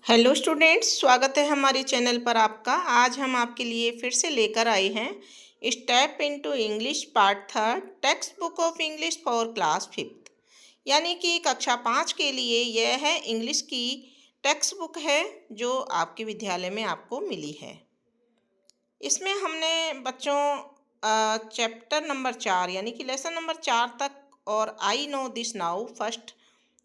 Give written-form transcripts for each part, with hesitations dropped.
Hello students, स्वागत है हमारे चैनल पर आपका। आज हम आपके लिए फिर से लेकर आए हैं step into English part third, text book of English for class fifth. यानी कि कक्षा 5 के लिए यह है इंग्लिश की टेक्स्ट बुक है जो आपके विद्यालय में आपको मिली है। इसमें हमने बच्चों चैप्टर नंबर 4 यानी कि लेसन नंबर 4 तक और I know this now first,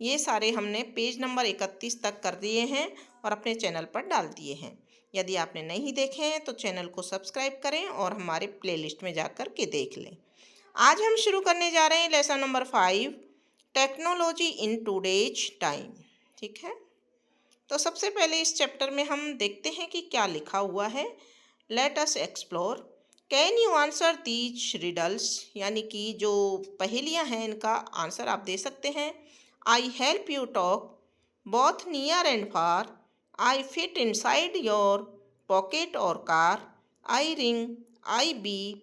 ये सारे हमने पेज नंबर 31 तक कर दिए हैं और अपने चैनल पर डाल दिए हैं। यदि आपने नहीं देखे हैं तो चैनल को सब्सक्राइब करें और हमारे प्लेलिस्ट में जाकर के देख लें। आज हम शुरू करने जा रहे हैं lesson number 5, technology in today's time. ठीक है, तो सबसे पहले इस चैप्टर में हम देखते हैं कि क्या लिखा हुआ है। Let us explore. Can you answer these riddles, यानी कि जो पहेलियां हैं इनका आंसर आप दे सकते हैं। I help you talk, both near and far. I fit inside your pocket or car. I ring, I beep,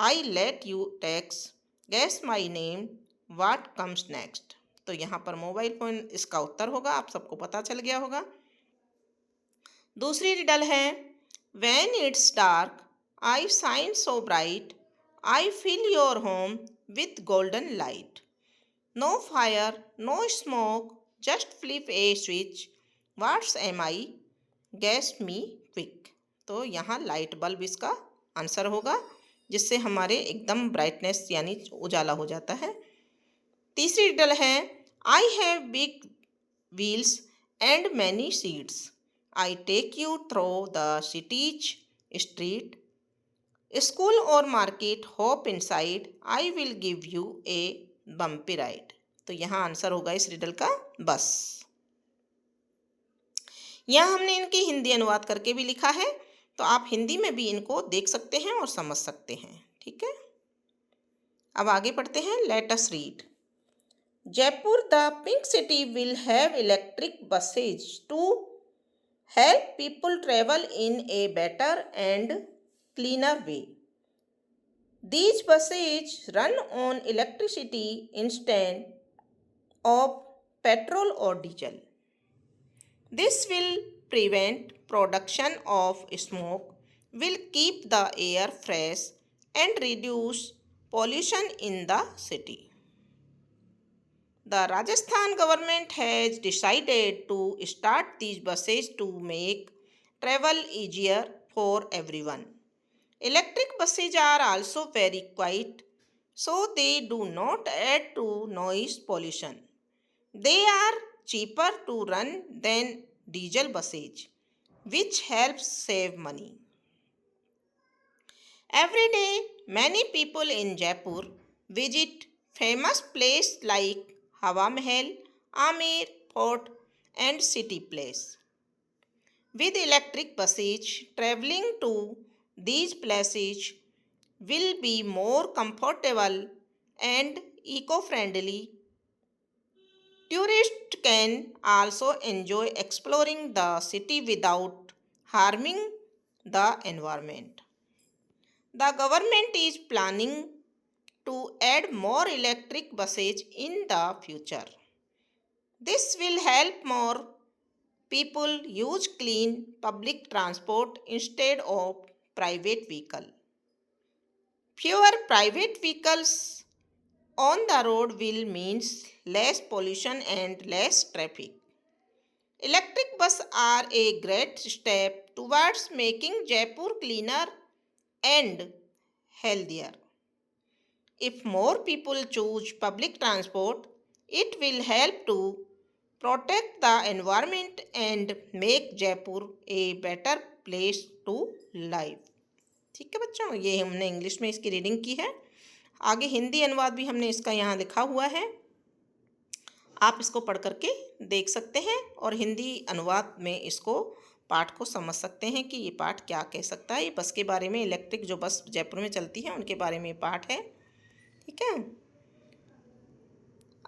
I let you text. Guess my name. What comes next? तो यहाँ पर मोबाइल फोन इसका उत्तर होगा, आप सबको पता चल गया होगा। दूसरी रिडल है When it's dark, I shine so bright. I fill your home with golden light. No fire, no smoke, just flip a switch. What am I? Guess me quick. तो यहाँ लाइट बल्ब इसका answer होगा, जिससे हमारे एकदम brightness यानी उजाला हो जाता है। तीसरी रिडल है I have big wheels and many seats. I take you through the city's street. School और market hop inside. I will give you a bumpy ride. तो यहाँ आंसर होगा इस रिडल का बस। यहाँ हमने इनकी हिंदी अनुवाद करके भी लिखा है, तो आप हिंदी में भी इनको देख सकते हैं और समझ सकते हैं। ठीक है, अब आगे पढ़ते हैं। Let us read. Jaipur the pink city will have electric buses to help people travel in a better and cleaner way. These buses run on electricity instead of petrol or diesel. This will prevent production of smoke, will keep the air fresh and reduce pollution in the city. The Rajasthan government has decided to start these buses to make travel easier for everyone. Electric buses are also very quiet, so they do not add to noise pollution. They are cheaper to run than diesel buses, which helps save money. Every day, many people in Jaipur visit famous places like Hawa Mahal, Amer Fort, and City Place. With electric buses, traveling to these places will be more comfortable and eco-friendly. Tourists can also enjoy exploring the city without harming the environment. The government is planning to add more electric buses in the future. This will help more people use clean public transport instead of private vehicle. Fewer private vehicles on the road will means less pollution and less traffic. Electric buses are a great step towards making Jaipur cleaner and healthier. If more people choose public transport, it will help to protect the environment and make Jaipur a better place to live. ठीक है बच्चों, ये हमने English में इसकी reading की है। आगे हिंदी अनुवाद भी हमने इसका यहाँ लिखा हुआ है, आप इसको पढ़ करके देख सकते हैं और हिंदी अनुवाद में इसको पाठ को समझ सकते हैं कि ये पाठ क्या कह सकता है। ये बस के बारे में, इलेक्ट्रिक जो बस जयपुर में चलती है उनके बारे में पाठ है। ठीक है,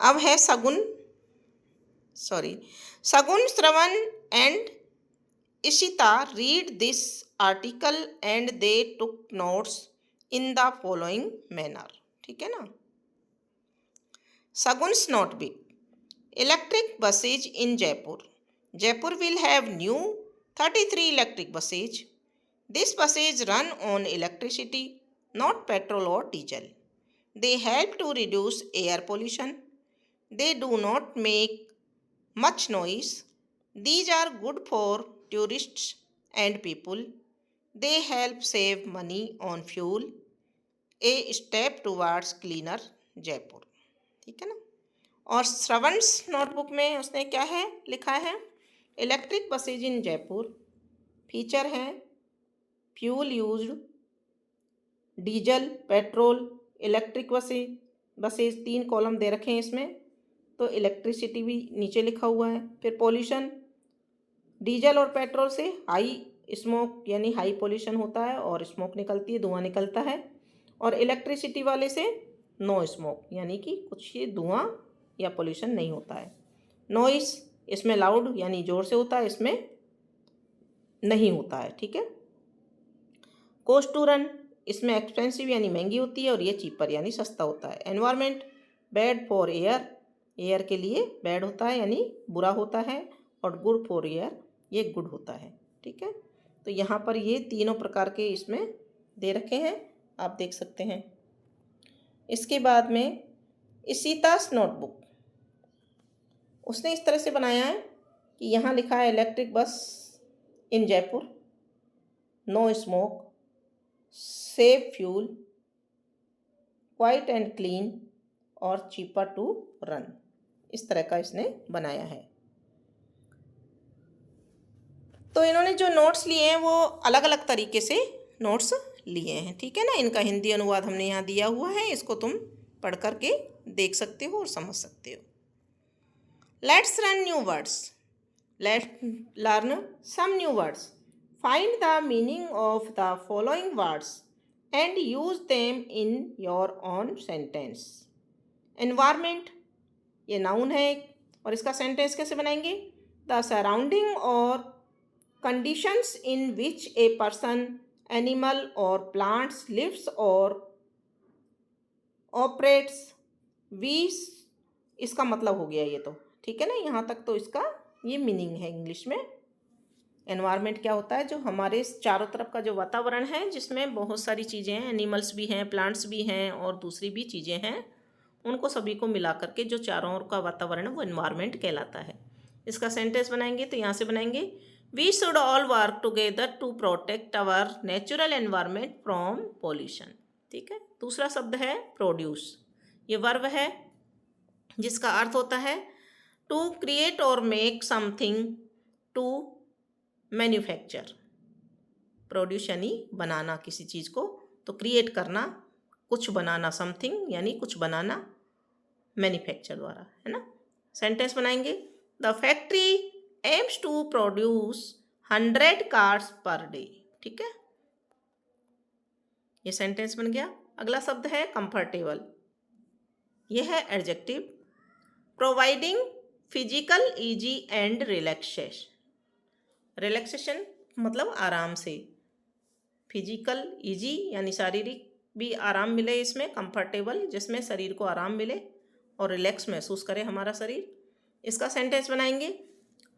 अब है Shagun Shravan and Ishita read this article and they took notes in the following manner. ठीक है ना। Shagun's notebook. Electric buses in Jaipur. Jaipur will have new 33 electric buses. These buses run on electricity, not petrol or diesel. They help to reduce air pollution. They do not make much noise. These are good for tourists and people. They help save money on fuel. A step towards cleaner Jaipur. ठीक है ना। और श्रवण्स notebook में उसने क्या है लिखा है, electric buses in Jaipur. Feature है fuel used, diesel, petrol, electric buses 3 column दे रखे हैं इसमें। तो इलेक्ट्रिसिटी भी नीचे लिखा हुआ है। फिर पॉल्यूशन, डीजल और पेट्रोल से हाई स्मोक यानी हाई पॉल्यूशन होता है और स्मोक निकलती है, धुआं निकलता है। और इलेक्ट्रिसिटी वाले से नो स्मोक यानी कि कुछ ये धुआं या पॉल्यूशन नहीं होता है। नॉइस, इसमें लाउड यानी ज़ोर से होता है, इसमें नहीं होता है। ठीक है। कॉस्ट टू रन, इसमें एक्सपेंसिव यानी महंगी होती है और ये चीपर यानी सस्ता होता है। Environment, bad for air, air के लिए बैड होता है यानी बुरा होता है। और गुड फॉर एयर, ये गुड होता है। ठीक है। तो यहाँ पर ये तीनों प्रकार के इसमें दे रखे हैं, आप देख सकते हैं। इसके बाद में इशिता's नोटबुक, उसने इस तरह से बनाया है कि यहाँ लिखा है electric bus in Jaipur, no smoke, save fuel, quiet and clean और चीपर टू रन। इस तरह का इसने बनाया है। तो इन्होंने जो नोट्स लिए हैं वो अलग अलग तरीके से नोट्स लिए हैं। ठीक है ना। इनका हिंदी अनुवाद हमने यहाँ दिया हुआ है, इसको तुम पढ़ कर के देख सकते हो और समझ सकते हो। Let's learn new words. Let's learn some new words. Find the meaning of the following words and use them in your own sentence. Environment, ये नाउन है और इसका सेंटेंस कैसे बनाएंगे? द सराउंडिंग और conditions in which a person, animal or plants lives or operates। we, इसका मतलब हो गया ये तो। ठीक है ना। यहाँ तक तो इसका ये मीनिंग है इंग्लिश में। एनवायरनमेंट क्या होता है? जो हमारे चारों तरफ का जो वातावरण है, जिसमें बहुत सारी चीज़ें हैं, एनिमल्स भी हैं, प्लांट्स भी हैं और दूसरी भी चीज़ें हैं, उनको सभी को मिला करके जो चारों ओर का वातावरण है वो एनवायरनमेंट कहलाता है। इसका सेंटेंस बनाएंगे तो यहाँ से बनाएंगे, We should all work together to protect our natural environment from pollution। ठीक है। दूसरा शब्द है प्रोड्यूस, ये वर्ब है जिसका अर्थ होता है टू क्रिएट और make something, to manufacture. Produce यानी बनाना किसी चीज़ को, तो क्रिएट करना, कुछ बनाना, समथिंग यानी कुछ बनाना मैन्युफैक्चर द्वारा, है ना। सेंटेंस बनाएंगे, the factory aims to produce 100 cars per day। ठीक है। ये सेंटेंस बन गया। अगला शब्द है कंफर्टेबल, यह है adjective. Providing physical easy and relaxation. Relaxation मतलब आराम से, फिजिकल इजी यानी शारीरिक भी आराम मिले इसमें, कंफर्टेबल जिसमें शरीर को आराम मिले और रिलैक्स महसूस करे हमारा शरीर। इसका सेंटेंस बनाएंगे,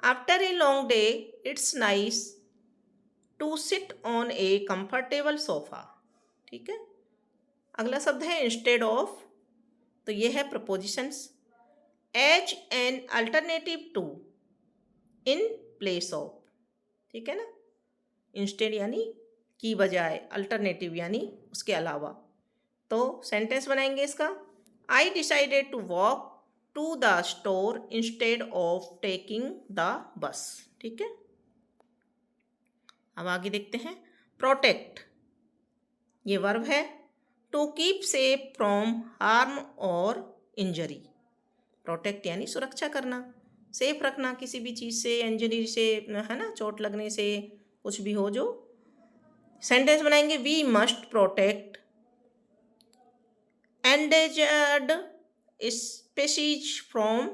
After a long day, it's nice to sit on a comfortable sofa। ठीक है। अगला शब्द है इंस्टेड ऑफ, तो ये है prepositions. As an alternative to, in place of. ठीक है ना। इंस्टेड यानी की बजाय, अल्टरनेटिव यानी उसके अलावा। तो सेंटेंस बनाएंगे इसका, I decided to walk to the store instead of taking the bus. ठीक है। अब आगे देखते हैं, प्रोटेक्ट, ये वर्ब है, to keep safe from harm और इंजरी। प्रोटेक्ट यानी सुरक्षा करना, सेफ रखना किसी भी चीज़ से, इंजरी से, है ना, चोट लगने से, कुछ भी हो जो। सेंटेंस बनाएंगे, we must protect endangered species from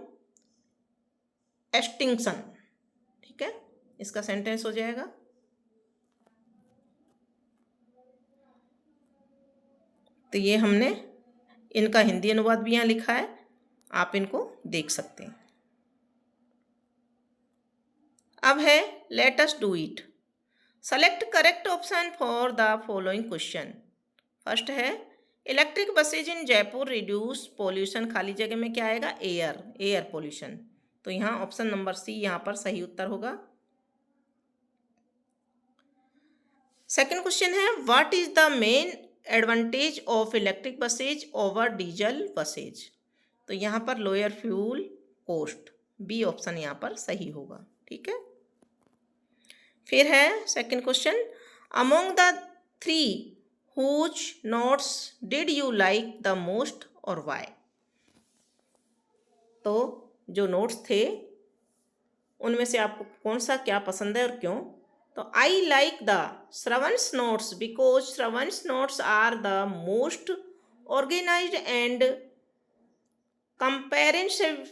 extinction. ठीक है। इसका सेंटेंस हो जाएगा, तो ये हमने इनका हिंदी अनुवाद भी यहाँ लिखा है, आप इनको देख सकते हैं। अब है let us do it. Select correct option for the following question. First है electric buses in Jaipur reduce pollution, खाली जगह में क्या आएगा, एयर पोल्यूशन। तो यहाँ ऑप्शन नंबर सी यहाँ पर सही उत्तर होगा। सेकंड क्वेश्चन है what is the main advantage of electric buses over diesel buses. तो यहाँ पर lower fuel cost, B option यहाँ पर सही होगा। ठीक है, फिर है second question among the three whose notes did you like the most और वाई। तो जो नोट्स थे उनमें से आपको कौन सा क्या पसंद है और क्यों। तो I like the Shravan's notes because Shravan's notes are the most organised and comprehensive,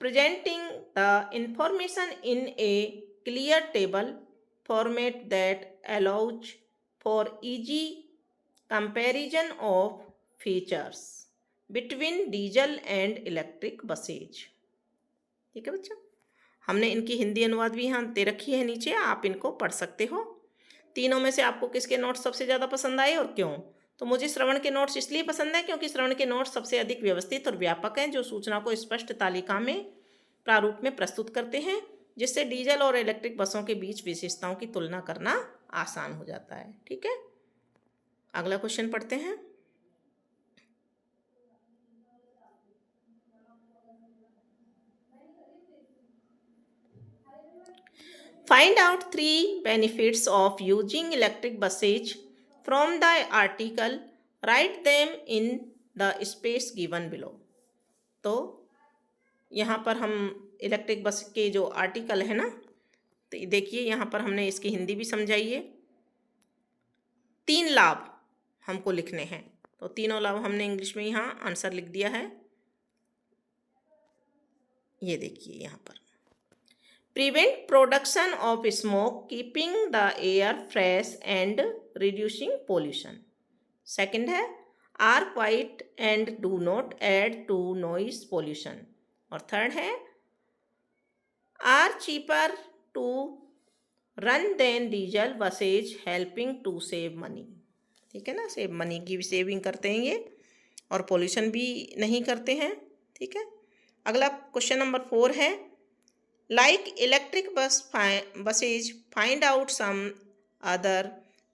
presenting the information in a clear table format that allows for easy comparison of features between diesel and electric buses। ठीक है बच्चों, हमने इनकी हिंदी अनुवाद भी यहाँ दे रखी है नीचे, आप इनको पढ़ सकते हो। तीनों में से आपको किसके नोट्स सबसे ज़्यादा पसंद आए और क्यों। तो मुझे श्रवण के नोट्स इसलिए पसंद है क्योंकि श्रवण के नोट्स सबसे अधिक व्यवस्थित और व्यापक हैं, जो सूचना को स्पष्ट तालिका में प्रारूप में प्रस्तुत करते हैं, जिससे डीजल और इलेक्ट्रिक बसों के बीच विशेषताओं की तुलना करना आसान हो जाता है। ठीक है, अगला क्वेश्चन पढ़ते हैं। Find out 3 benefits of using electric buses from the article. Write them in the space given below। तो यहाँ पर हम इलेक्ट्रिक बस के जो आर्टिकल है ना, तो देखिए यहाँ पर हमने इसकी हिंदी भी समझाई है। 3 लाभ हमको लिखने हैं, तो तीनों लाभ हमने इंग्लिश में यहाँ आंसर लिख दिया है। ये देखिए यहाँ पर prevent production of smoke, keeping the air fresh and reducing pollution। Second है are quiet and do not add to noise pollution। और थर्ड है are cheaper to run than diesel buses, helping to save money। ठीक है ना, save money की भी saving करते हैं ये, और पोल्यूशन भी नहीं करते हैं। ठीक है, अगला क्वेश्चन नंबर 4 है like electric buses, find out some other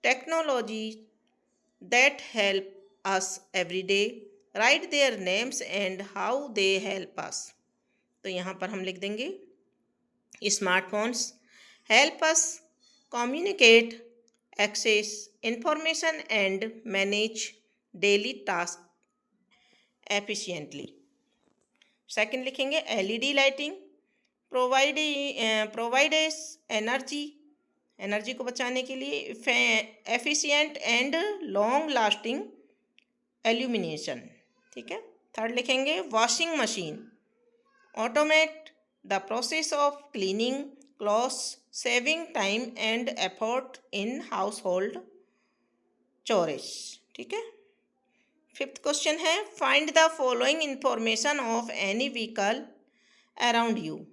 technology that help us every day, write their names and how they help us। तो यहाँ पर हम लिख देंगे smartphones help us communicate, access information and manage daily tasks efficiently। Second लिखेंगे LED lighting provides energy को बचाने के लिए efficient and long lasting illumination. ठीक है, थर्ड लिखेंगे washing machine automate the process of cleaning clothes, saving time and effort in household chores. ठीक है, फिफ्थ क्वेश्चन है find the following information of any vehicle around you.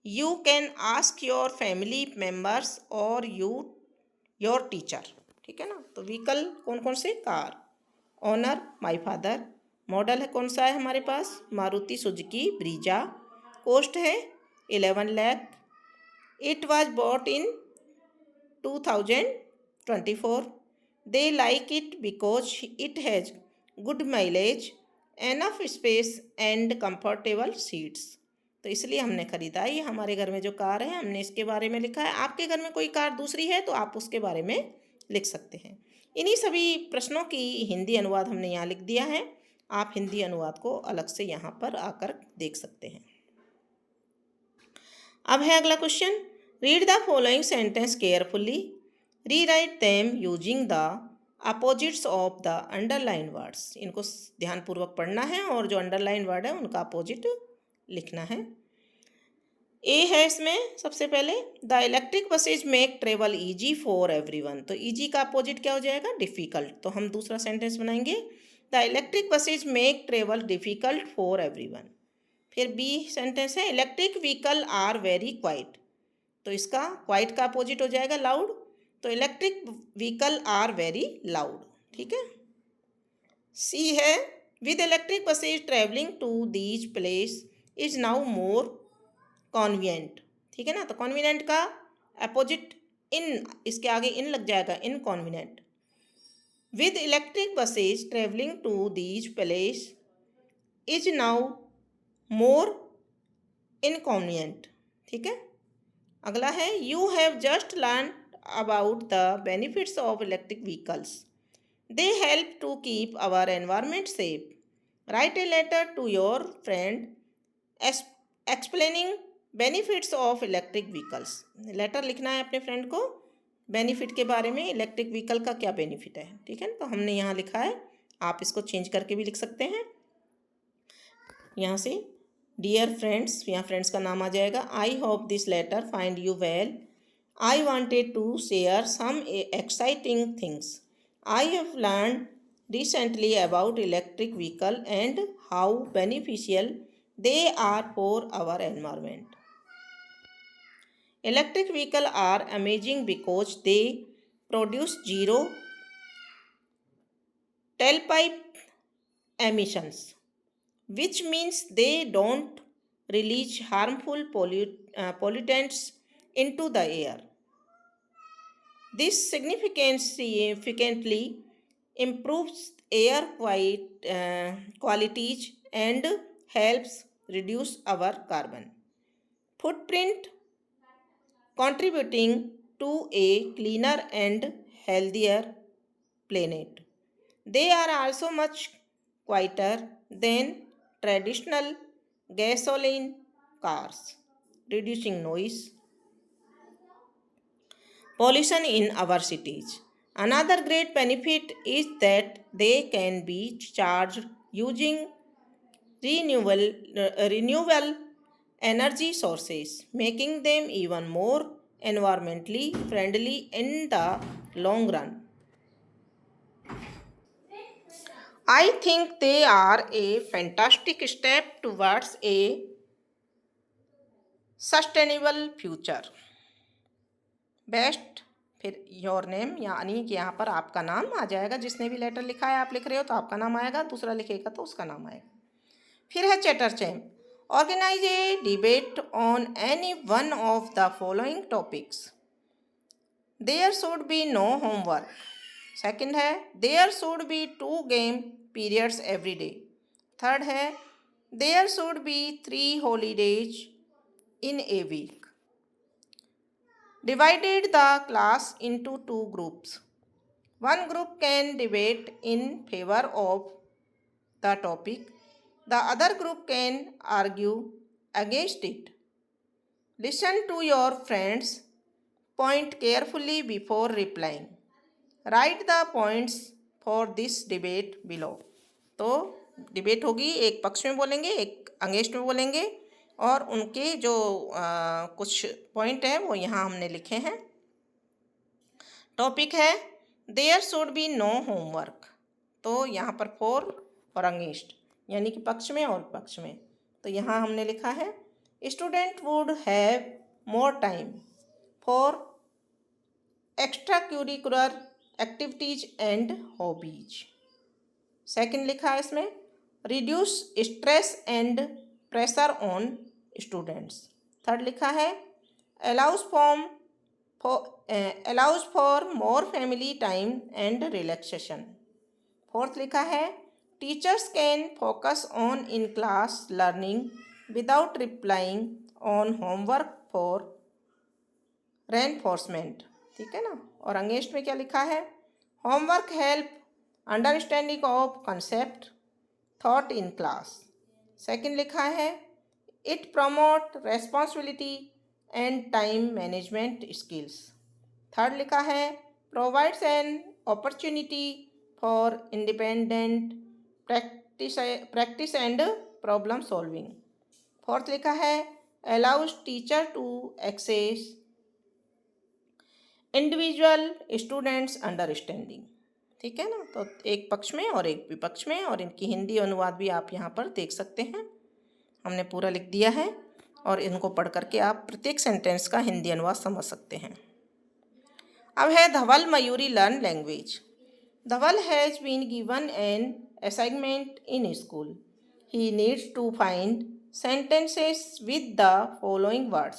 You can ask your family members or your teacher। ठीक है ना, तो vehicle कौन कौन से, car, owner my father, model है कौन सा है हमारे पास, मारुति सुजुकी ब्रीजा, कॉस्ट है 11 lakh, it was bought in 2024, they like it because it has good mileage, enough space and comfortable seats. तो इसलिए हमने ख़रीदा। ये हमारे घर में जो कार है हमने इसके बारे में लिखा है। आपके घर में कोई कार दूसरी है तो आप उसके बारे में लिख सकते हैं। इन्हीं सभी प्रश्नों की हिंदी अनुवाद हमने यहाँ लिख दिया है। आप हिंदी अनुवाद को अलग से यहाँ पर आकर देख सकते हैं। अब है अगला question read the following sentence carefully, rewrite them using the opposites of the underline words. इनको ध्यानपूर्वक पढ़ना है और जो अंडरलाइन वर्ड है उनका अपोजिट लिखना है। ए है इसमें सबसे पहले the electric buses make travel easy for everyone. तो ईजी का अपोजिट क्या हो जाएगा, डिफ़िकल्ट। तो हम दूसरा सेंटेंस बनाएंगे the electric buses make travel difficult for everyone. फिर बी सेंटेंस है electric vehicle are very quiet. तो इसका क्वाइट का अपोजिट हो जाएगा लाउड। तो electric vehicle are very loud. ठीक है। सी है with electric buses travelling to these place is now मोर कॉन्वीनियंट। ठीक है ना। तो कॉन्वीनियंट का अपोजिट इन, इसके आगे इन लग जाएगा, inconvenient. With electric buses travelling to these place is now more inconvenient. ठीक है। अगला है you have just learn about the benefits of electric vehicles. They help to keep our environment safe. Write a letter to your friend explaining benefits of electric vehicles. Letter लिखना है अपने friend को benefit के बारे में, electric vehicle का क्या benefit है। ठीक है। तो हमने यहाँ लिखा है, आप इसको चेंज करके भी लिख सकते हैं। यहाँ से डियर फ्रेंड्स, यहाँ फ्रेंड्स का नाम आ जाएगा। I hope this letter find you well. I wanted to share some exciting things I have learn recently about electric vehicle and how beneficial they are for our environment. Electric vehicle are amazing because they produce zero tailpipe emissions, which means they don't release harmful pollutants into the air. This significantly improves air qualities and helps reduce our carbon footprint, contributing to a cleaner and healthier planet. They are also much quieter than traditional gasoline cars, reducing noise pollution in our cities. Another great benefit is that they can be charged using renewable energy sources, making them even more environmentally friendly in the long run. I think they are a fantastic step towards a sustainable future. Best, फिर your name, यानी कि यहाँ पर आपका नाम आ जाएगा। जिसने भी लेटर लिखा है, आप लिख रहे हो तो आपका नाम आएगा, दूसरा लिखेगा तो उसका नाम आएगा। फिर है chatter champ. Organise a debate on any one of the following topics. There should be no homework. Second है there should be 2 game periods every day. Third है there should be 3 holidays in a week. Divided the class into 2 groups. One group can debate in favor of the topic. The other group can argue against it. Listen to your friends' point carefully before replying. Write the points for this debate below. तो debate होगी, एक पक्ष में बोलेंगे, एक against में बोलेंगे, और उनके जो कुछ पॉइंट हैं वो यहाँ हमने लिखे हैं। टॉपिक है there should be no homework. तो यहाँ पर फॉर और अगेंस्ट, यानी कि पक्ष में और विपक्ष में। तो यहाँ हमने लिखा है student would have more time for extra curricular activities and hobbies. Second लिखा है इसमें reduce stress and pressure on students. Third लिखा है allows for more family time and relaxation. Fourth लिखा है teachers can focus on in class learning without replying on homework for reinforcement. ठीक है ना। और अगेंस्ट में क्या लिखा है homework help understanding of concept thought in class. Second लिखा है it promote responsibility and time management skills. Third लिखा है provides an opportunity for independent practice and problem solving. Fourth लिखा है allows teacher to access individual students understanding. ठीक है ना। तो एक पक्ष में और एक विपक्ष में, और इनकी हिंदी अनुवाद भी आप यहाँ पर देख सकते हैं। हमने पूरा लिख दिया है। और इनको पढ़ करके आप प्रत्येक सेंटेंस का हिंदी अनुवाद समझ सकते हैं। अब है Dhaval Mayuri learn language. Dhaval has been given an assignment in school. He needs to find sentences with the following words.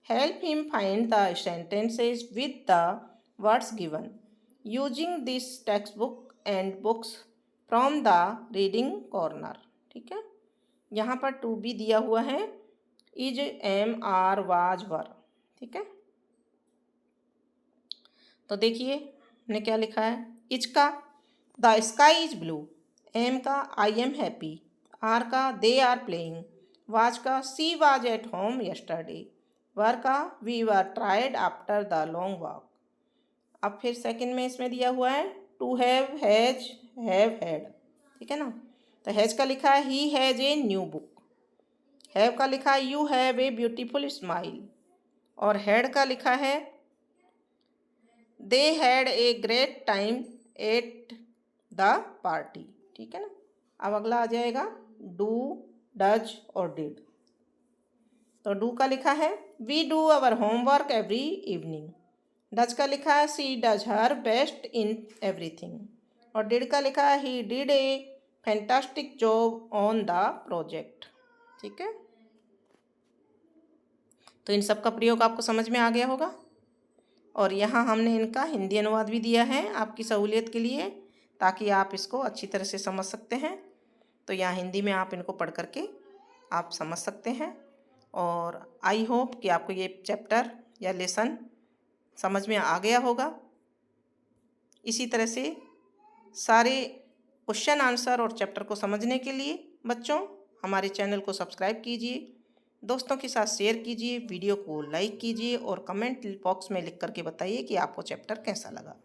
Help him find the sentences with the words given using this textbook and books from the reading corner. ठीक है, यहाँ पर to be दिया हुआ है, is, M, are, was, वर। ठीक है, तो देखिए हमने क्या लिखा है। इज का the sky is blue, am का आई एम हैप्पी, आर का दे आर प्लेइंग, वाज का she was at home yesterday, were का we were tried after the long walk. अब फिर सेकंड में इसमें दिया हुआ है to have, has, have had. ठीक है ना, तो हैज का लिखा है he has a new book, have का लिखा है you have a beautiful smile, और हैड का लिखा है they had a great time at the party. ठीक है ना, अब अगला आ जाएगा डू, डज और डिड। तो डू का लिखा है we do our homework every evening, does का लिखा है she does her best in everything, और डिड का लिखा है he did a fantastic job on the project. ठीक है, तो इन सब का प्रयोग आपको समझ में आ गया होगा, और यहाँ हमने इनका हिंदी अनुवाद भी दिया है आपकी सहूलियत के लिए, ताकि आप इसको अच्छी तरह से समझ सकते हैं। तो यहाँ हिंदी में आप इनको पढ़ करके आप समझ सकते हैं, और आई होप कि आपको ये चैप्टर या लेसन समझ में आ गया होगा। इसी तरह से सारे क्वेश्चन आंसर और चैप्टर को समझने के लिए बच्चों हमारे चैनल को सब्सक्राइब कीजिए, दोस्तों के साथ शेयर कीजिए, वीडियो को लाइक कीजिए और कमेंट बॉक्स में लिख करके बताइए कि आपको चैप्टर कैसा लगा।